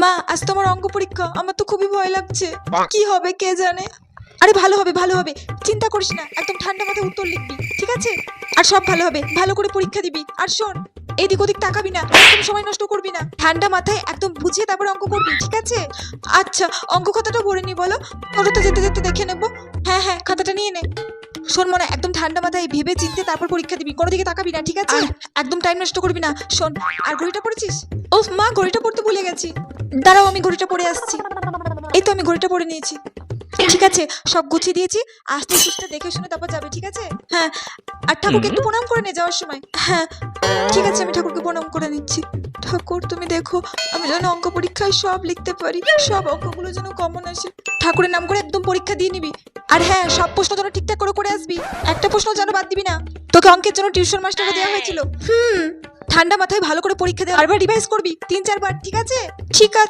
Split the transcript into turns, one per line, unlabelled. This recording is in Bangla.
মা, আজ তোমার অঙ্ক পরীক্ষা, আমার তো খুবই ভয় লাগছে। কি হবে কে জানে। আরে ভালো হবে, ভালো হবে, চিন্তা করিস না, একদম ঠান্ডা মাথায় উত্তর লিখবি, ঠিক আছে? আর সব ভালো হবে, ভালো করে পরীক্ষা দিবি। আর শোন, এদিক ওদিক তাকাবি না, একদম সময় নষ্ট করবি না, ঠান্ডা মাথায় একদম বুঝিয়ে তারপর অঙ্ক করবি, ঠিক আছে? আচ্ছা, অঙ্ক খাতাটা ভরে নি বলো, ওটা যেতে যেতে দেখে নেবো। হ্যাঁ হ্যাঁ, খাতাটা নিয়ে নে। শোন মনে, একদম ঠান্ডা মাথায় ভেবে চিন্তে তারপর পরীক্ষা দিবি, কোনো দিকে তাকাবি না, ঠিক আছে? একদম টাইম নষ্ট করবি না। শোন, আর ঘড়িটা পড়েছিস? ও মা, ঘড়িটা পড়তে ভুলে গেছি। দাঁড়াও, আমি ঘড়িটা পরে আসছি। এই তো আমি ঘড়িটা পরে নিয়েছি। ঠিক আছে, সব গুছিয়ে দিয়েছি, আস্তে সুস্তে দেখে শুনে তারপর যাবে, ঠিক আছে? হ্যাঁ, আর ঠাকুরকে একটু প্রণাম করে নে যাওয়ার সময়। হ্যাঁ ঠিক আছে, আমি ঠাকুরকে প্রণাম করে নিচ্ছি। ঠাকুর তুমি দেখো, আমি যেন অঙ্ক পরীক্ষায় সব লিখতে পারি, সব অঙ্কগুলো যেন কমন আসে। ঠাকুরের নাম করে একদম পরীক্ষা দিয়ে নিবি। আর হ্যাঁ, সব প্রশ্ন যেন ঠিকঠাক করে করে আসবি, একটা প্রশ্ন যেন বাদ দিবি না। তোকে অঙ্কের জন্য টিউশন মাস্টারও দেওয়া হয়েছিল। ঠান্ডা মাথায় ভালো করে পরীক্ষা দে, বারবার রিভাইজ করবি 3-4 বার, ঠিক আছে? ঠিক আছে।